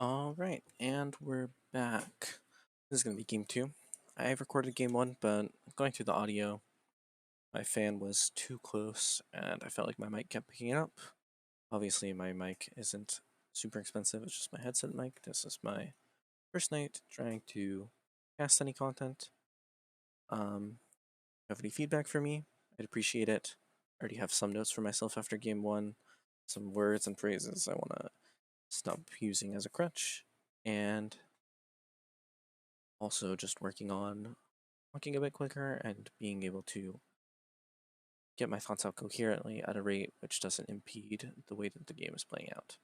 Alright, and we're back. This is going to be game 2. I recorded game 1, but going through the audio, my fan was too close, and I felt like my mic kept picking it up. Obviously, my mic isn't super expensive, it's just my headset mic. This is my first night trying to cast any content. If you have any feedback for me, I'd appreciate it. I already have some notes for myself after game 1, some words and phrases I want to stop using as a crutch, and also just working on talking a bit quicker and being able to get my thoughts out coherently at a rate which doesn't impede the way that the game is playing out.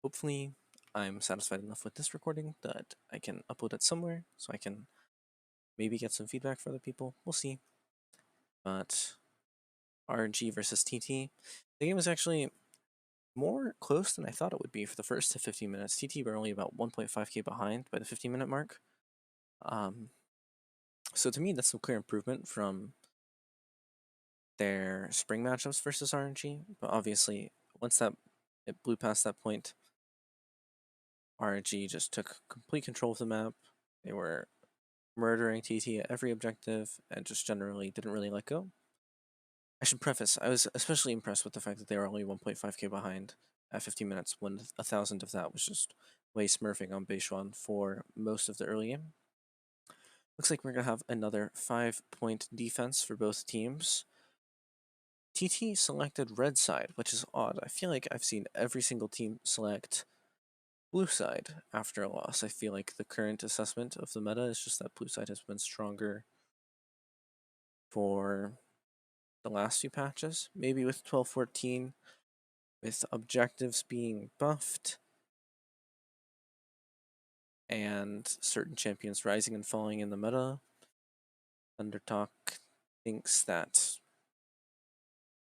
Hopefully, I'm satisfied enough with this recording that I can upload it somewhere so I can maybe get some feedback for other people. We'll see. But RNG versus TT, the game was actually more close than I thought it would be for the first 15 minutes. TT were only about 1.5k behind by the 15-minute mark. So to me, that's some clear improvement from their spring matchups versus RNG, but obviously once it blew past that point, RNG just took complete control of the map. They were murdering TT at every objective and just generally didn't really let go. I should preface, I was especially impressed with the fact that they were only 1.5k behind at 15 minutes when 1,000 of that was just way smurfing on Beishuan for most of the early game. Looks like we're going to have another 5-point defense for both teams. TT selected red side, which is odd. I feel like I've seen every single team select blue side after a loss. I feel like the current assessment of the meta is just that blue side has been stronger for the last few patches. Maybe with 12-14, with objectives being buffed and certain champions rising and falling in the meta, Undertalk thinks that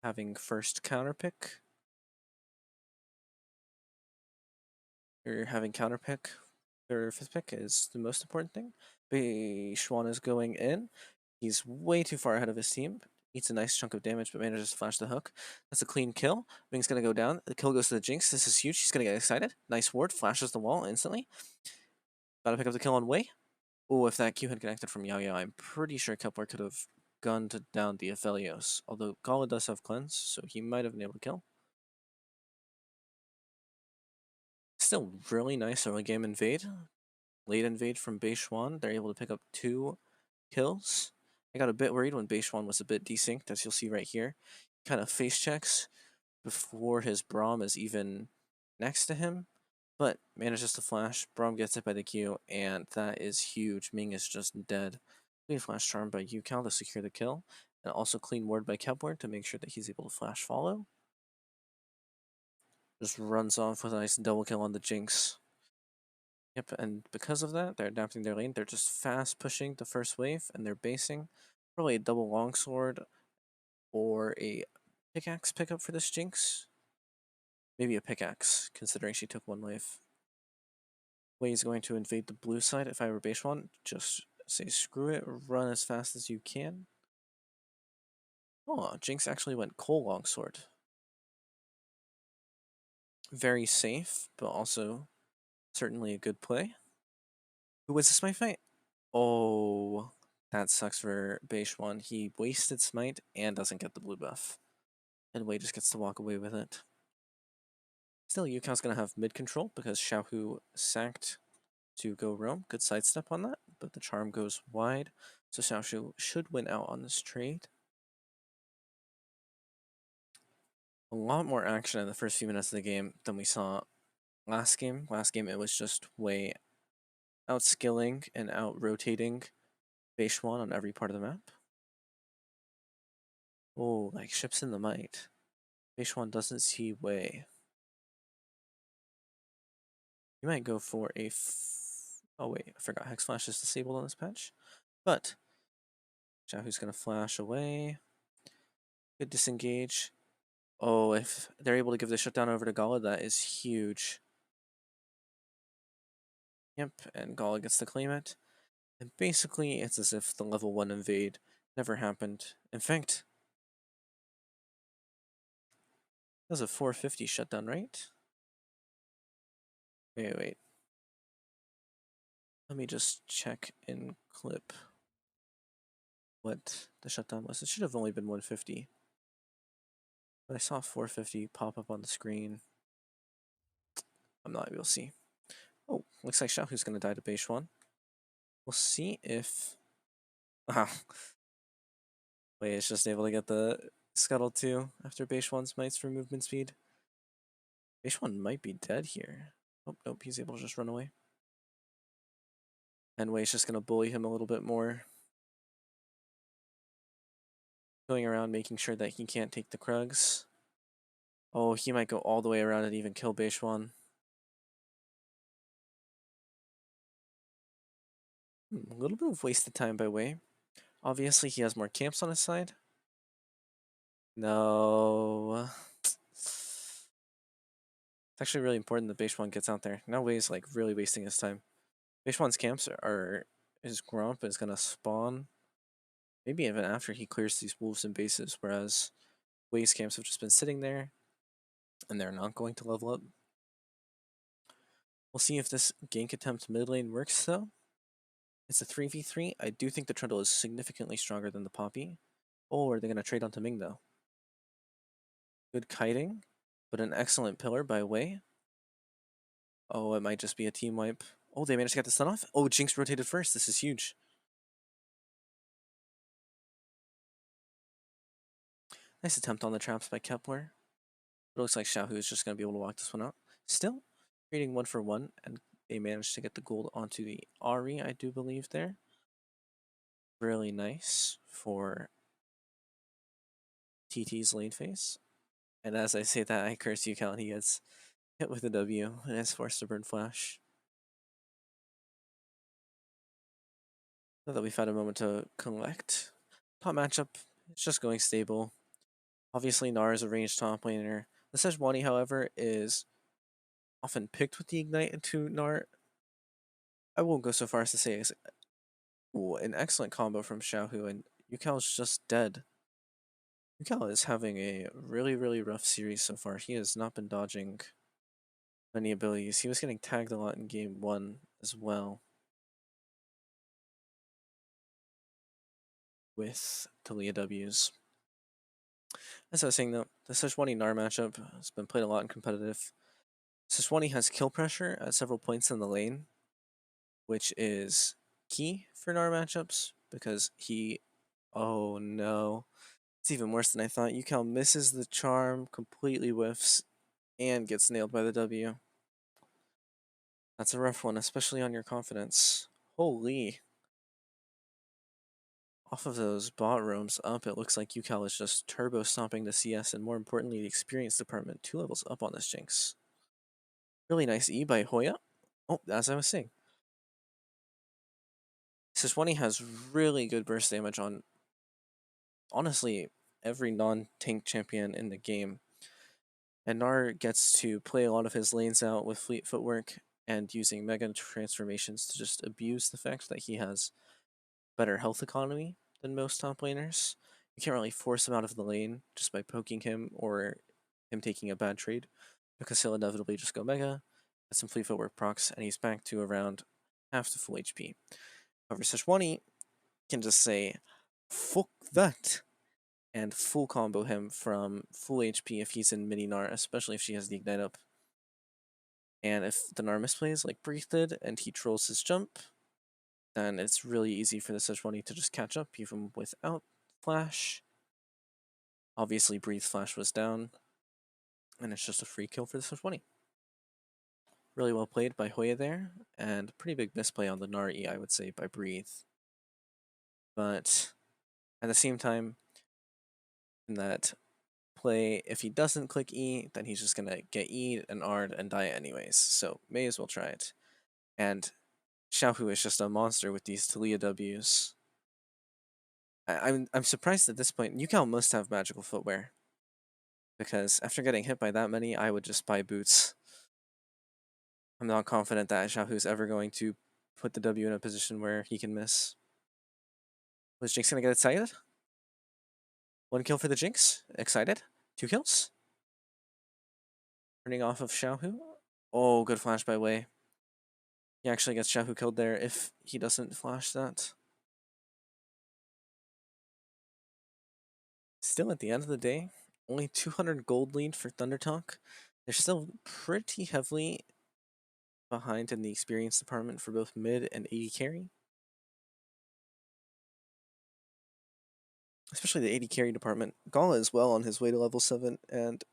having first counterpick or having counterpick or fifth pick is the most important thing. Schwan is going in. He's way too far ahead of his team. Eats a nice chunk of damage, but manages to flash the hook. That's a clean kill. Bing's gonna go down. The kill goes to the Jinx. This is huge. He's gonna get excited. Nice ward. Flashes the wall instantly. Gotta pick up the kill on Wei. Oh, if that Q had connected from Yao Yao, I'm pretty sure Kepler could have gunned down the Aphelios. Although Gala does have cleanse, so he might have been able to kill. Still really nice early game invade. Late invade from Beishuan. They're able to pick up 2 kills. I got a bit worried when Beishuan was a bit desynced, as you'll see right here. Kind of face checks before his Braum is even next to him, but manages to flash. Braum gets hit by the Q, and that is huge. Ming is just dead. Clean flash charm by Yukal to secure the kill, and also clean ward by Kepler to make sure that he's able to flash follow. Just runs off with a nice double kill on the Jinx. Yep, and because of that, they're adapting their lane. They're just fast pushing the first wave, and they're basing. Probably a double longsword or a pickaxe pickup for this Jinx. Maybe a pickaxe, considering she took 1 wave. Wei is going to invade the blue side. If I were Beishuan, just say screw it, run as fast as you can. Oh, Jinx actually went Cole longsword. Very safe, but also certainly a good play. Who wins the smite fight? Oh, that sucks for Beishuan. He wasted smite and doesn't get the blue buff. And Wei just gets to walk away with it. Still, Yukao's going to have mid control because Xiaohu sacked to go roam. Good sidestep on that, but the charm goes wide. So Xiaohu should win out on this trade. A lot more action in the first few minutes of the game than we saw last game. Last game, it was just Wei outskilling and out-rotating Beishuan on every part of the map. Oh, like ships in the might. Beishuan doesn't see Wei. You might go for a oh wait, I forgot Hex Flash is disabled on this patch. But Xiaohu's gonna flash away. Good disengage. Oh, if they're able to give the shutdown over to Gala, that is huge. Yep, and Gala gets to claim it. And basically, it's as if the level 1 invade never happened. In fact, that was a 450 shutdown, right? Wait. Let me just check in clip what the shutdown was. It should have only been 150. But I saw 450 pop up on the screen. I'm not able to see. Oh, looks like Xiaohu's going to die to base 1. We'll see if... Wow. Wait, it's just able to get the scuttle too after base 1's mites for movement speed. Base 1 might be dead here. Oh, nope, he's able to just run away. And Wei's just going to bully him a little bit more. Going around making sure that he can't take the Krugs. Oh, he might go all the way around and even kill base 1. A little bit of wasted time by Wei. Obviously, he has more camps on his side. No. It's actually really important that base 1 gets out there. Now Wei's like really wasting his time. Base 1's camps are... His Gromp is going to spawn maybe even after he clears these wolves and bases, whereas Wei's camps have just been sitting there and they're not going to level up. We'll see if this gank attempt mid lane works though. It's a 3v3. I do think the Trundle is significantly stronger than the Poppy. Oh, are they going to trade onto Ming though? Good kiting, but an excellent pillar by Wei. Oh, it might just be a team wipe. Oh, they managed to get the stun off? Oh, Jinx rotated first. This is huge. Nice attempt on the traps by Kepler. It looks like Xiaohu is just going to be able to walk this one out. Still, trading 1 for 1, and they managed to get the gold onto the Ari, I do believe, there. Really nice for TT's lane phase. And as I say that, I curse you, Cal, he gets hit with a W and is forced to burn flash. Now that we've had a moment to collect. Top matchup, it's just going stable. Obviously, Nar is a ranged top laner. The Sejuani, however, is often picked with the Ignite into Nar. I won't go so far as to say it's an excellent combo from Xiaohu, and Yukal's just dead. Yukal is having a really, really rough series so far. He has not been dodging many abilities. He was getting tagged a lot in game 1 as well with Talia W's. As I was saying though, the Sejuani Nar matchup has been played a lot in competitive. Sejuani has kill pressure at several points in the lane, which is key for Nar matchups because he... Oh no. It's even worse than I thought. Yukal misses the charm, completely whiffs, and gets nailed by the W. That's a rough one, especially on your confidence. Holy. Off of those bot roams up, it looks like Yukal is just turbo stomping the CS and more importantly the experience department 2 levels up on this Jinx. Really nice E by Hoya. Oh, as I was saying. Sejuani has really good burst damage on, honestly, every non-tank champion in the game. And Nar gets to play a lot of his lanes out with fleet footwork and using mega transformations to just abuse the fact that he has better health economy than most top laners. You can't really force him out of the lane just by poking him or him taking a bad trade because he'll inevitably just go mega, get some fleet footwork procs, and he's back to around half to full HP. However, Sejuani can just say, fuck that, and full combo him from full HP if he's in mini Nar, especially if she has the Ignite up. And if the Nar misplays like Breathe did and he trolls his jump, then it's really easy for the Sejuani to just catch up even without Flash. Obviously, Breathe Flash was down, and it's just a free kill for the Sejuani. Really well played by Hoya there, and pretty big misplay on the Nar E, I would say, by Breathe. But at the same time, in that play, if he doesn't click E, then he's just gonna get E'd and R'd and die anyways, so may as well try it. And Xiaohu is just a monster with these Talia Ws. I'm surprised at this point. Yukal must have magical footwear, because after getting hit by that many, I would just buy boots. I'm not confident that Xiaohu's ever going to put the W in a position where he can miss. Was Jinx gonna get excited? 1 kill for the Jinx. Excited. 2 kills. Turning off of Xiaohu. Oh, good flash by Wei. He actually gets Shahu killed there if he doesn't flash that. Still, at the end of the day, only 200 gold lead for Thundertalk. They're still pretty heavily behind in the experience department for both mid and AD carry. Especially the AD carry department. Gala is well on his way to level 7, and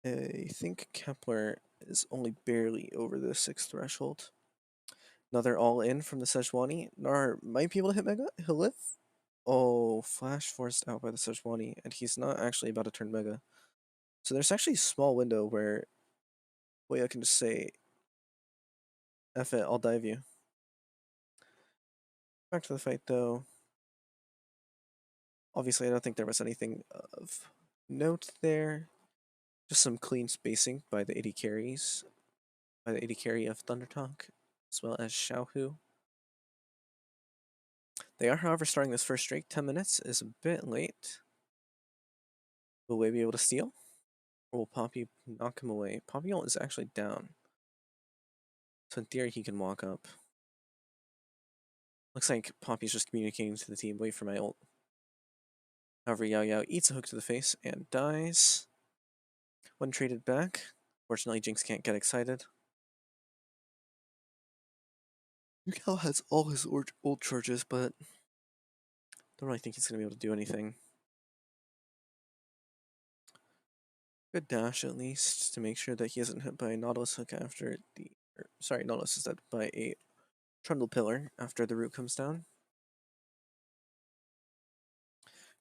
I think Kepler is only barely over the 6th threshold. Another all-in from the Sejuani. Nar might be able to hit Mega. He'll live. Oh, Flash forced out by the Sejuani, and he's not actually about to turn Mega. So there's actually a small window where I can just say, F it, I'll dive you. Back to the fight, though. Obviously, I don't think there was anything of note there. Just some clean spacing by the AD carries. By the AD carry of Thundertalk, as well as Xiaohu. They are, however, starting this first streak. 10 minutes is a bit late. Will Wei be able to steal? Or will Poppy knock him away? Poppy ult is actually down. So in theory, he can walk up. Looks like Poppy's just communicating to the team, wait for my ult. However, Yao Yao eats a hook to the face and dies. When traded back, fortunately Jinx can't get excited. Yao has all his ult charges, but don't really think he's going to be able to do anything. Good dash, at least, to make sure that he isn't hit by a Nautilus hook after the... sorry, Nautilus is dead by a Trundle Pillar after the root comes down.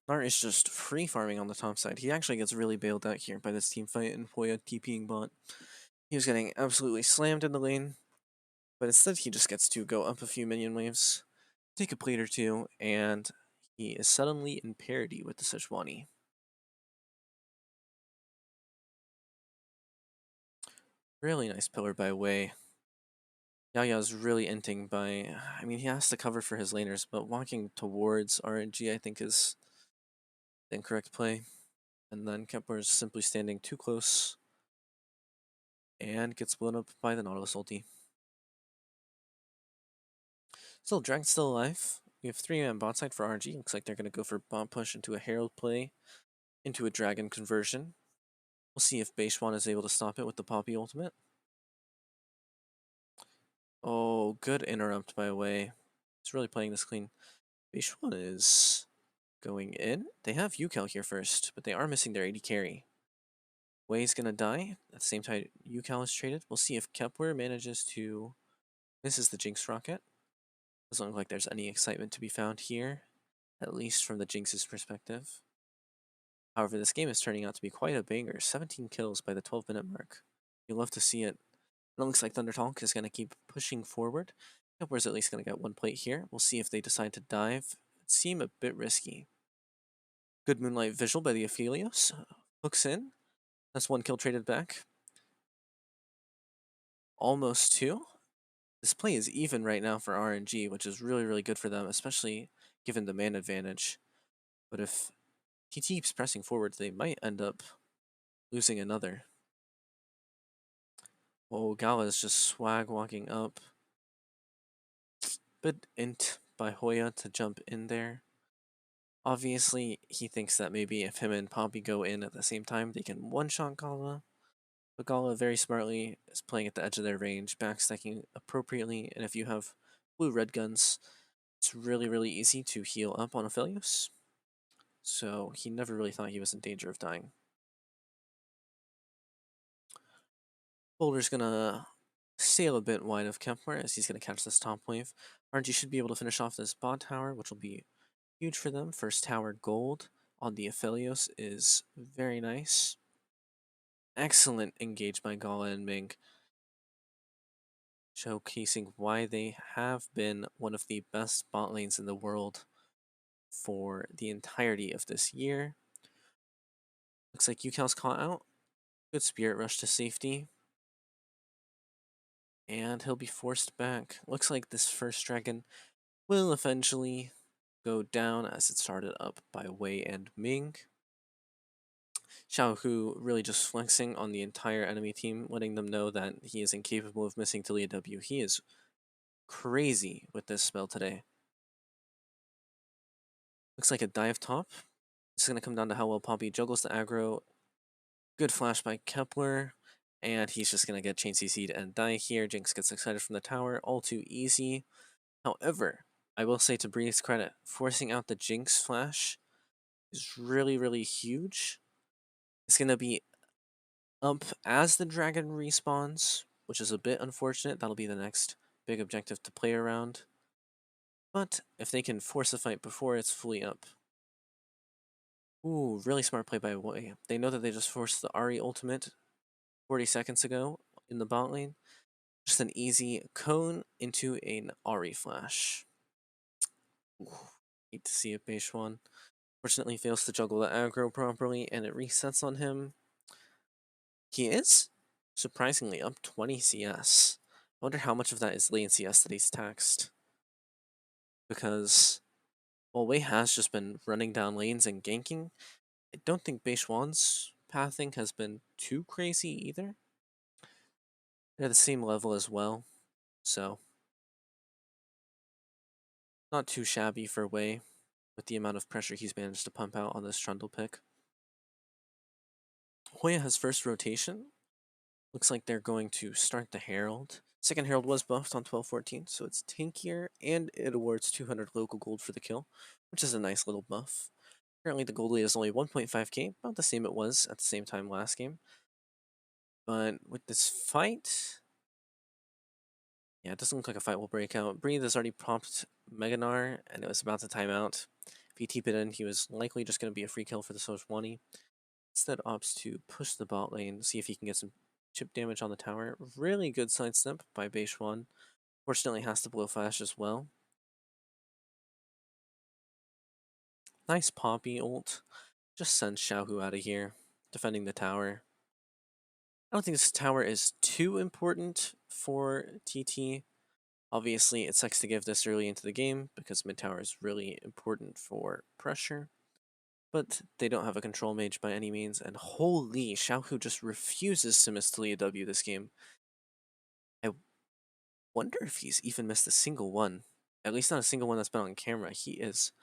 Nar is just free farming on the top side. He actually gets really bailed out here by this team fight and Hoya TPing bot. He was getting absolutely slammed in the lane, but instead he just gets to go up a few minion waves, take a plate or two, and he is suddenly in parity with the Sejuani. Really nice pillar by Wei. Yao Yao's really inting by, I mean, he has to cover for his laners, but walking towards RNG I think is the incorrect play. And then Kepler is simply standing too close and gets blown up by the Nautilus ulti. Still, Dragon's still alive. We have 3-man bot side for RNG. Looks like they're going to go for bot push into a Herald play, into a Dragon conversion. We'll see if Beishwan is able to stop it with the Poppy ultimate. Oh, good interrupt by Wei. He's really playing this clean. Beishwan is going in. They have Yukel here first, but they are missing their AD carry. Wei's gonna die. At the same time, Yukel is traded. We'll see if Kepler manages to... This is the Jinx rocket. Doesn't look like there's any excitement to be found here, at least from the Jinx's perspective. However, this game is turning out to be quite a banger. 17 kills by the 12-minute mark. You'll love to see it. And it looks like Thundertalk is going to keep pushing forward. Kepler's at least going to get one plate here. We'll see if they decide to dive. It seemed a bit risky. Good Moonlight visual by the Aphelios. Hooks in. That's one kill traded back. Almost two. This play is even right now for RNG, which is really, really good for them, especially given the man advantage. But if he keeps pressing forward, they might end up losing another. Oh, Gala is just swag walking up. Bit int by Hoya to jump in there. Obviously, he thinks that maybe if him and Poppy go in at the same time, they can one-shot Gala. But Gala very smartly is playing at the edge of their range, backstacking appropriately, and if you have blue-red guns, it's really, really easy to heal up on Aphelios. So he never really thought he was in danger of dying. Boulder's gonna sail a bit wide of Kepler as he's gonna catch this top wave. RNG should be able to finish off this bot tower, which will be huge for them. First tower gold on the Aphelios is very nice. Excellent engage by Gala and Ming, showcasing why they have been one of the best bot lanes in the world for the entirety of this year. Looks like Yukel's caught out. Good Spirit Rush to safety. And he'll be forced back. Looks like this first dragon will eventually go down as it started up by Wei and Ming. Xiaohu really just flexing on the entire enemy team, letting them know that he is incapable of missing Talia W. He is crazy with this spell today. Looks like a dive top. It's going to come down to how well Poppy juggles the aggro. Good flash by Kepler. And he's just going to get chain CC'd and die here. Jinx gets excited from the tower. All too easy. However, I will say to Bree's credit, forcing out the Jinx flash is really, really huge. It's going to be up as the dragon respawns, which is a bit unfortunate. That'll be the next big objective to play around. But if they can force a fight before it's fully up. Ooh, really smart play by Wei. They know that they just forced the Ahri ultimate 40 seconds ago in the bot lane. Just an easy cone into an Ahri flash. Ooh, hate to see it, Beishuan. Fortunately fails to juggle the aggro properly, and it resets on him. He is surprisingly up 20 CS. I wonder how much of that is lane CS that he's taxed. Because while Wei has just been running down lanes and ganking, I don't think Beishuan's pathing has been too crazy either. They're the same level as well, so not too shabby for Wei with the amount of pressure he's managed to pump out on this Trundle pick. Hoya has first rotation. Looks like they're going to start the Herald. Second Herald was buffed on 12-14, so it's tankier, and it awards 200 local gold for the kill, which is a nice little buff. Currently, the gold lead is only 1.5k, about the same it was at the same time last game. But with this fight, yeah, it doesn't look like a fight will break out. Breathe has already popped Meganar, and it was about to time out. If he TP'd in, he was likely just going to be a free kill for the Sejuani. Instead, opts to push the bot lane, see if he can get some chip damage on the tower. Really good sidestep by Beishuan. Fortunately, has to blow flash as well. Nice Poppy ult. Just send Xiaohu out of here, defending the tower. I don't think this tower is too important for TT. Obviously, it sucks to give this early into the game because mid tower is really important for pressure. But they don't have a control mage by any means, and holy, Xiaohu just refuses to miss Talia W this game. I wonder if he's even missed a single one. At least not a single one that's been on camera. He is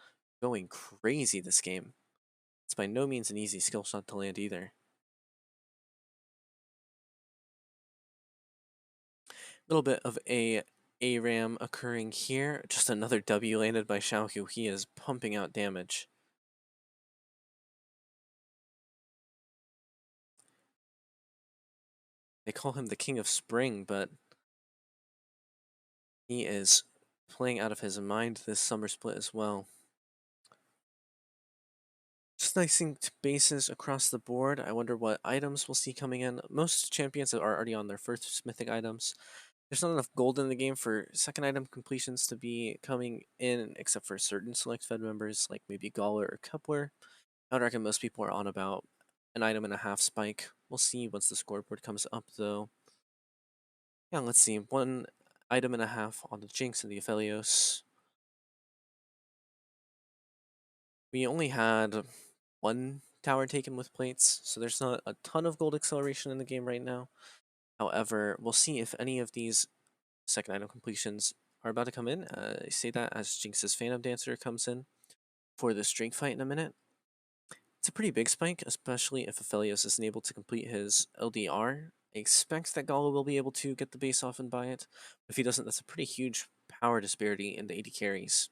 going crazy this game. It's by no means an easy skill shot to land either. A little bit of a ARAM occurring here. Just another W landed by Xiaohu. He is pumping out damage. They call him the King of Spring, but he is playing out of his mind this summer split as well. Just nicing bases across the board. I wonder what items we'll see coming in. Most champions are already on their first mythic items. There's not enough gold in the game for second item completions to be coming in, except for certain select Fed members, like maybe Gala or Kepler. I would reckon most people are on about an item and a half spike. We'll see once the scoreboard comes up, though. Yeah, let's see. 1.5 items on the Jinx and the Aphelios. We only had one tower taken with plates, so there's not a ton of gold acceleration in the game right now. However, we'll see if any of these second item completions are about to come in. I say that as Jinx's Phantom Dancer comes in for the Streak fight in a minute. It's a pretty big spike, especially if Aphelios isn't able to complete his LDR. I expect that Gala will be able to get the base off and buy it. But if he doesn't, that's a pretty huge power disparity in the AD carries.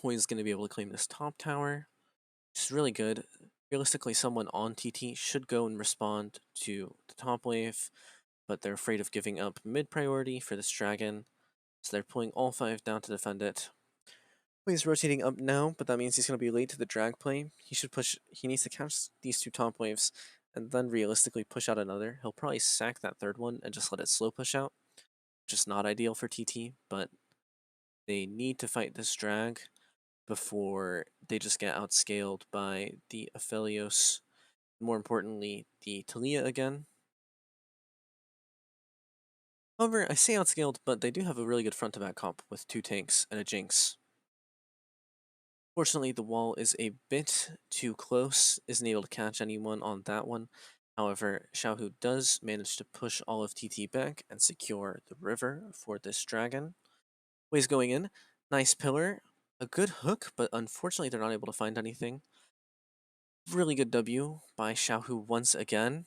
Hoi is going to be able to claim this top tower, which is really good. Realistically, someone on TT should go and respond to the top wave, but they're afraid of giving up mid priority for this dragon, so they're pulling all 5 down to defend it. He's rotating up now, but that means he's going to be late to the drag play. He needs to catch these 2 top waves, and then realistically push out another. He'll probably sack that third one and just let it slow push out, which is not ideal for TT, but they need to fight this drag before they just get outscaled by the Aphelios. More importantly, the Talia again. However, I say outscaled, but they do have a really good front-to-back comp with 2 tanks and a Jinx. Fortunately, the wall is a bit too close, isn't able to catch anyone on that one. However, Xiaohu does manage to push all of TT back and secure the river for this dragon. Waves going in, nice pillar, a good hook, but unfortunately they're not able to find anything. Really good W by Xiaohu once again.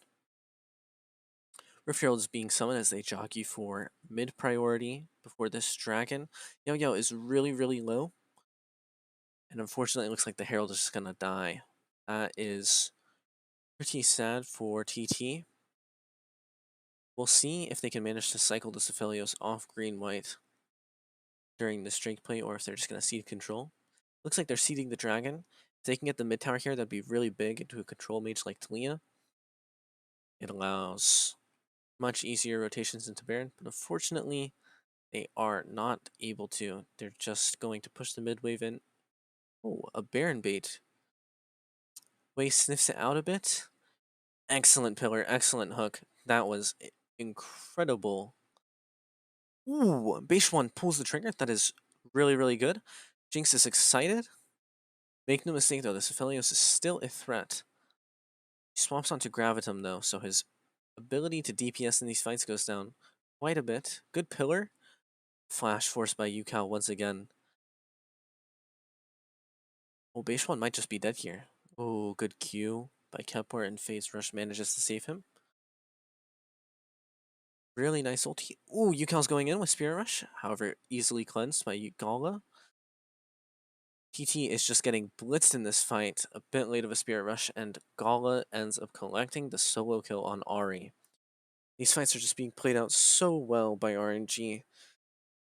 Rift Herald is being summoned as they jockey for mid priority before this dragon. Yo Yo is really low. And unfortunately, it looks like the Herald is just gonna die. That is pretty sad for TT. We'll see if they can manage to cycle the Cephalios off green-white during this Drake play, or if they're just gonna cede control. Looks like they're ceding the dragon. If they can get the mid tower here, that'd be really big into a control mage like Talia. It allows much easier rotations into Baron, but unfortunately, they are not able to. They're just going to push the mid wave in. Oh, a Baron bait. Wei sniffs it out a bit. Excellent pillar, excellent hook. That was incredible. Ooh, base one pulls the trigger. That is really good. Jinx is excited. Make no mistake though, this Aphelios is still a threat. He swaps onto Gravitum though, so his ability to DPS in these fights goes down quite a bit. Good pillar. Flash forced by Yukao once again. Oh, base one might just be dead here. Oh, good Q by Kepler, and Phase Rush manages to save him. Really nice ulti. Ooh, Yukao's going in with Spirit Rush. However, easily cleansed by Gala. TT is just getting blitzed in this fight. A bit late of a Spirit Rush, and Gala ends up collecting the solo kill on Ahri. These fights are just being played out so well by RNG.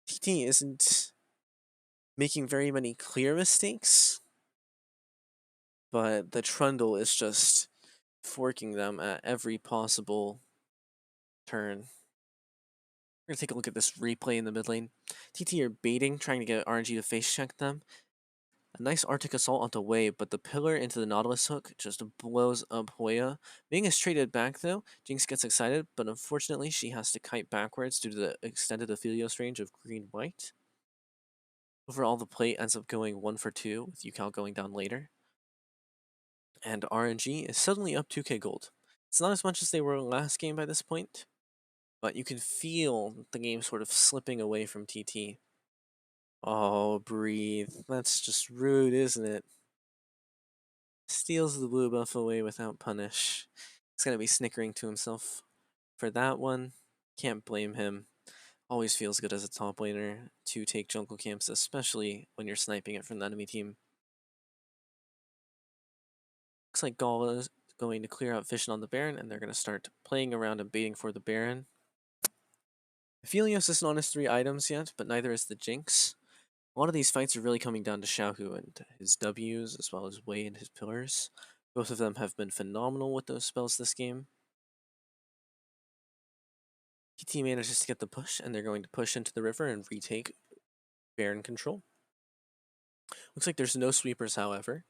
TT isn't making very many clear mistakes, but the Trundle is just forking them at every possible turn. We're going to take a look at this replay in the mid lane. TT are baiting, trying to get RNG to face check them. A nice Arctic Assault onto Wave, but the pillar into the Nautilus hook just blows up Hoya. Being traded back though, Jinx gets excited, but unfortunately she has to kite backwards due to the extended Aphelios range of green-white. Overall, the play ends up going 1 for 2, with Yukao going down later. And RNG is suddenly up 2k gold. It's not as much as they were last game by this point, but you can feel the game sort of slipping away from TT. Oh, breathe. That's just rude, isn't it? Steals the blue buff away without punish. He's gonna be snickering to himself for that one. Can't blame him. Always feels good as a top laner to take jungle camps, especially when you're sniping it from the enemy team. Looks like Gala is going to clear out Vision on the Baron, and they're going to start playing around and baiting for the Baron. Aphelios isn't on his 3 items yet, but neither is the Jinx. A lot of these fights are really coming down to Xiaohu and his Ws, as well as Wei and his pillars. Both of them have been phenomenal with those spells this game. TT manages to get the push, and they're going to push into the river and retake Baron control. Looks like there's no sweepers, however.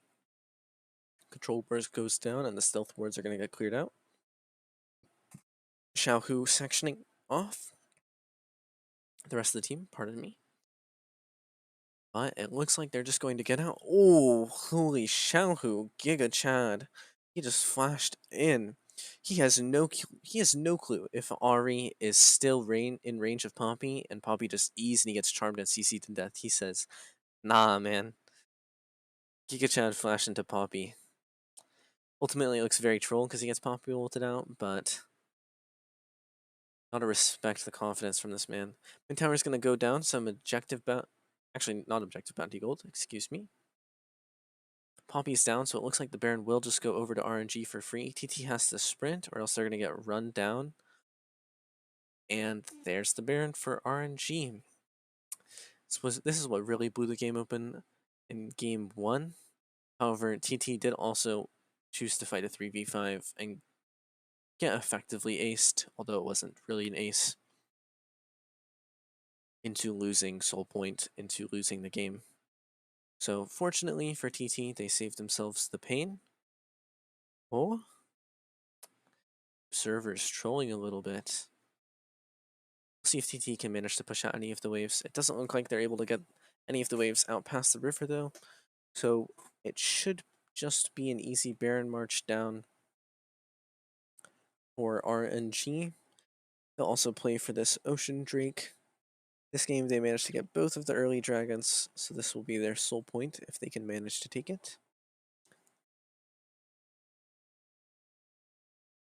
Control burst goes down, and the stealth wards are going to get cleared out. Xiaohu sectioning off the rest of the team, pardon me. But it looks like they're just going to get out. Oh, holy Xiaohu, Giga Chad. He just flashed in. He has no clue if Ahri is still in range of Poppy, and Poppy just E's and he gets charmed and CC'd to death. He says, nah, man. Giga Chad flashed into Poppy. Ultimately, it looks very troll because he gets Poppy ulted out, but gotta respect the confidence from this man. Mid tower's gonna go down, some objective actually, not objective bounty gold, excuse me. Poppy's down, so it looks like the Baron will just go over to RNG for free. TT has to sprint, or else they're gonna get run down. And there's the Baron for RNG. This is what really blew the game open in game 1. However, TT did also choose to fight a 3v5 and get effectively aced, although it wasn't really an ace, into losing Soul Point, into losing the game. So fortunately for TT, they saved themselves the pain. Oh, server's trolling a little bit. We'll see if TT can manage to push out any of the waves. It doesn't look like they're able to get any of the waves out past the river though. So it should just be an easy Baron march down for RNG. They'll also play for this Ocean Drake. This game they managed to get both of the early dragons, so this will be their sole point if they can manage to take it.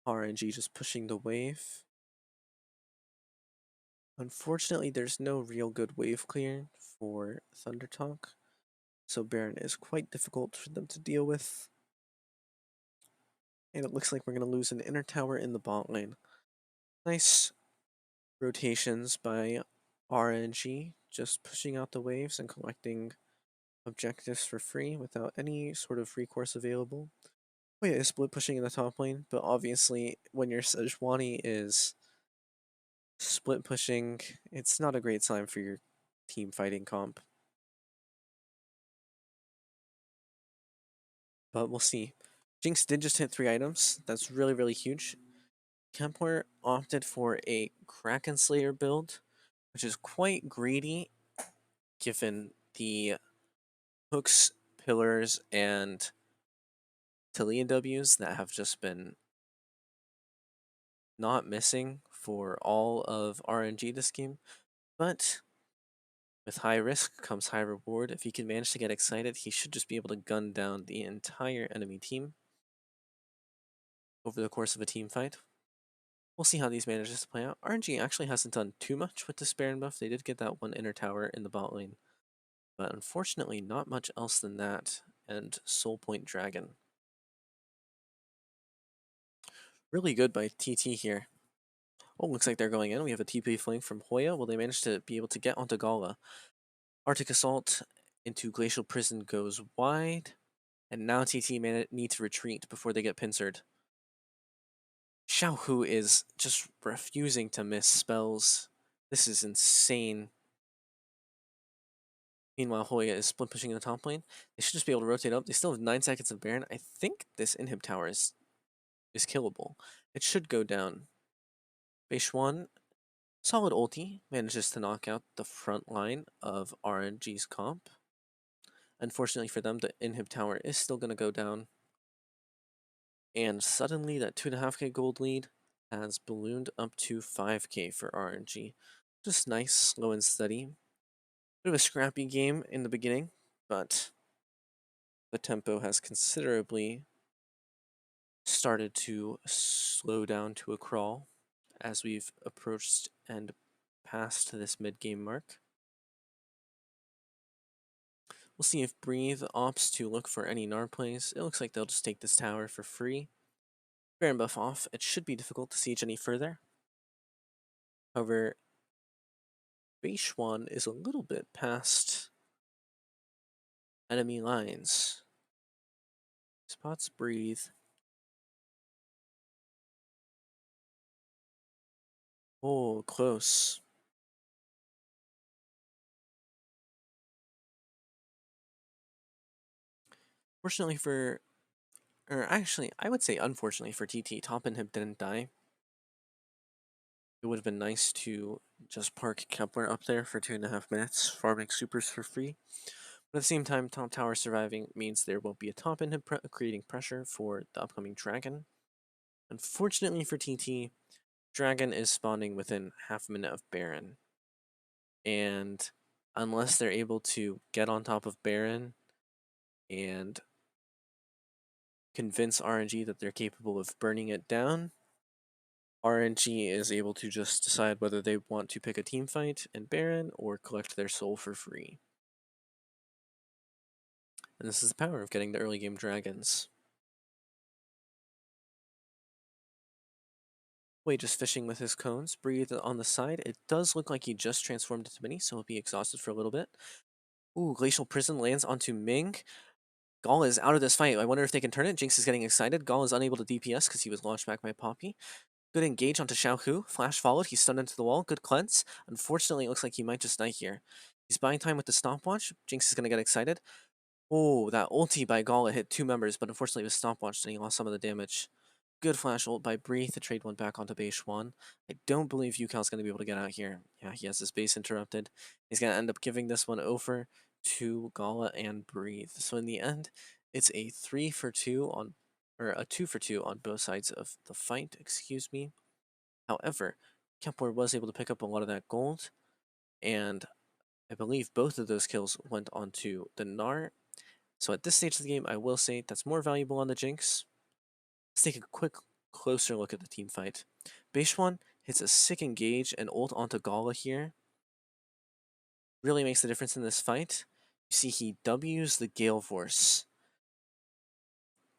RNG just pushing the wave. Unfortunately, there's no real good wave clear for Thundertalk, so Baron is quite difficult for them to deal with. And it looks like we're going to lose an inner tower in the bot lane. Nice rotations by RNG, just pushing out the waves and collecting objectives for free without any sort of recourse available. Oh yeah, split pushing in the top lane, but obviously when your Sejuani is split pushing, it's not a great sign for your team fighting comp. But we'll see. Jinx did just hit 3 items. That's really, really huge. Kempler opted for a Kraken Slayer build, which is quite greedy given the hooks, pillars, and Talia Ws that have just been not missing for all of RNG this game. But with high risk comes high reward. If he can manage to get excited, he should just be able to gun down the entire enemy team over the course of a team fight. We'll see how these manages to play out. RNG actually hasn't done too much with this Baron buff. They did get that one inner tower in the bot lane, but unfortunately not much else than that, and Soul Point Dragon. Really good by TT here. Oh, looks like they're going in. We have a TP flank from Hoya. Will they manage to be able to get onto Gala? Arctic Assault into Glacial Prison goes wide, and now TT need to retreat before they get pincered. Xiaohu is just refusing to miss spells. This is insane. Meanwhile, Hoya is split pushing in the top lane. They should just be able to rotate up. They still have 9 seconds of Baron. I think this inhib tower is killable. It should go down. Beishuan, solid ulti, manages to knock out the front line of RNG's comp. Unfortunately for them, the inhib tower is still going to go down. And suddenly that 2.5k gold lead has ballooned up to 5k for RNG. Just nice, slow and steady. Bit of a scrappy game in the beginning, but the tempo has considerably started to slow down to a crawl as we've approached and passed this mid-game mark. We'll see if Breathe opts to look for any Gnar plays. It looks like they'll just take this tower for free. Baron buff off. It should be difficult to siege any further. However, Beishuan is a little bit past enemy lines. Spots Breathe. Oh, close. Fortunately for, or actually, I would say unfortunately for TT, top inhib didn't die. It would have been nice to just park Kepler up there for 2.5 minutes, farming supers for free. But at the same time, top tower surviving means there won't be a top inhib creating pressure for the upcoming dragon. Unfortunately for TT, dragon is spawning within half a minute of Baron. And unless they're able to get on top of Baron and convince RNG that they're capable of burning it down, RNG is able to just decide whether they want to pick a team fight in Baron or collect their soul for free. And this is the power of getting the early game dragons. Wait, just fishing with his cones. Breathe on the side. It does look like he just transformed into Mini, so he'll be exhausted for a little bit. Ooh, Glacial Prison lands onto Ming. Gall is out of this fight. I wonder if they can turn it. Jinx is getting excited. Gall is unable to DPS because he was launched back by Poppy. Good engage onto Xiaohu. Flash followed. He's stunned into the wall. Good cleanse. Unfortunately, it looks like he might just die here. He's buying time with the stopwatch. Jinx is going to get excited. Oh, that ulti by Gala hit 2 members, but unfortunately it was stopwatched and he lost some of the damage. Good flash ult by Breathe to trade one back onto Beishuan. I don't believe Yukal's going to be able to get out here. Yeah, he has his base interrupted. He's going to end up giving this one over to Gala and Breathe. So in the end, it's a 3-for-2 on, or a 2-for-2 on both sides of the fight, excuse me. However, Kepler was able to pick up a lot of that gold, and I believe both of those kills went onto the Gnar. So at this stage of the game, I will say that's more valuable on the Jinx. Let's take a quick, closer look at the team fight. Beishwan hits a sick engage and ult onto Gala here. Really makes the difference in this fight. You see he W's the Gale Force.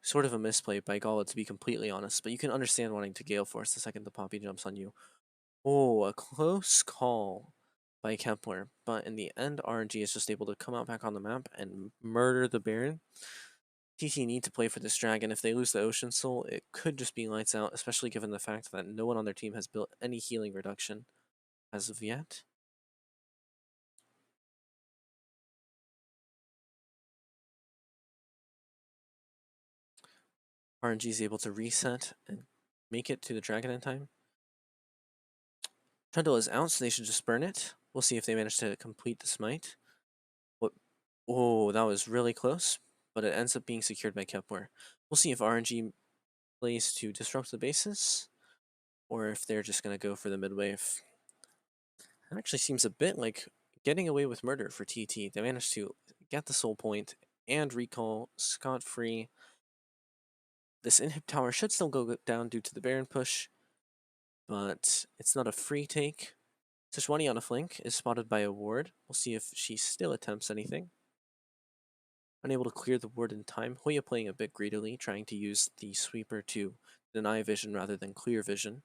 Sort of a misplay by Gala, to be completely honest, but you can understand wanting to Gale Force the second the Poppy jumps on you. Oh, a close call by Kepler, but in the end, RNG is just able to come out back on the map and murder the Baron. TT need to play for this dragon. If they lose the Ocean Soul, it could just be lights out, especially given the fact that no one on their team has built any healing reduction as of yet. RNG is able to reset and make it to the dragon in time. Trundle is out, so they should just burn it. We'll see if they manage to complete the smite. What? Oh, that was really close, but it ends up being secured by Kepler. We'll see if RNG plays to disrupt the bases, or if they're just going to go for the mid wave. It actually seems a bit like getting away with murder for TT. They managed to get the soul point and recall scot-free. This inhib tower should still go down due to the Baron push, but it's not a free take. Sejuani on a flank is spotted by a ward. We'll see if she still attempts anything. Unable to clear the ward in time. Hoya playing a bit greedily, trying to use the sweeper to deny vision rather than clear vision.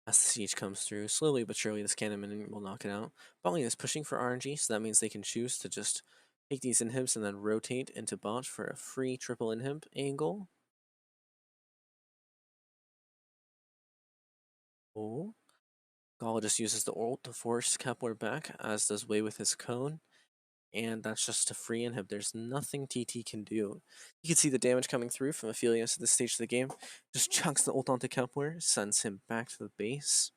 As the siege comes through, slowly but surely this cannon minion will knock it out. Bot lane is pushing for RNG, so that means they can choose to just take these inhibs and then rotate into bot for a free triple inhib angle. Oh. Gala just uses the ult to force Kepler back, as does Wei with his cone. And that's just a free inhib. There's nothing TT can do. You can see the damage coming through from Aphelios at this stage of the game. Just chucks the ult onto Kepler, sends him back to the base.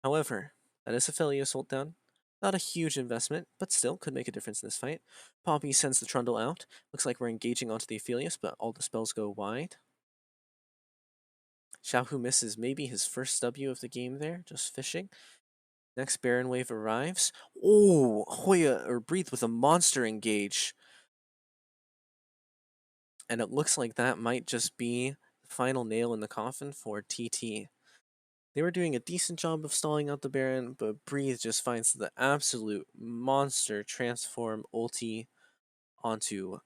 However, that is Aphelios ult down. Not a huge investment, but still could make a difference in this fight. Poppy sends the Trundle out. Looks like we're engaging onto the Aphelios, but all the spells go wide. Xiaohu misses maybe his first W of the game there, just fishing. Next Baron wave arrives. Oh, Hoya or Breathe with a monster engage. And it looks like that might just be the final nail in the coffin for TT. They were doing a decent job of stalling out the Baron, but Breathe just finds the absolute monster transform ulti onto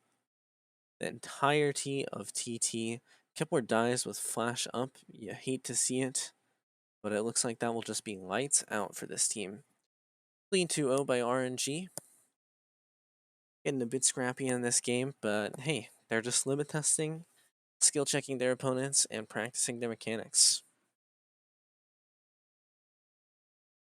the entirety of TT. Kepler dies with flash up. You hate to see it, but it looks like that will just be lights out for this team. Clean 2-0 by RNG. Getting a bit scrappy in this game, but hey, they're just limit testing, skill checking their opponents, and practicing their mechanics.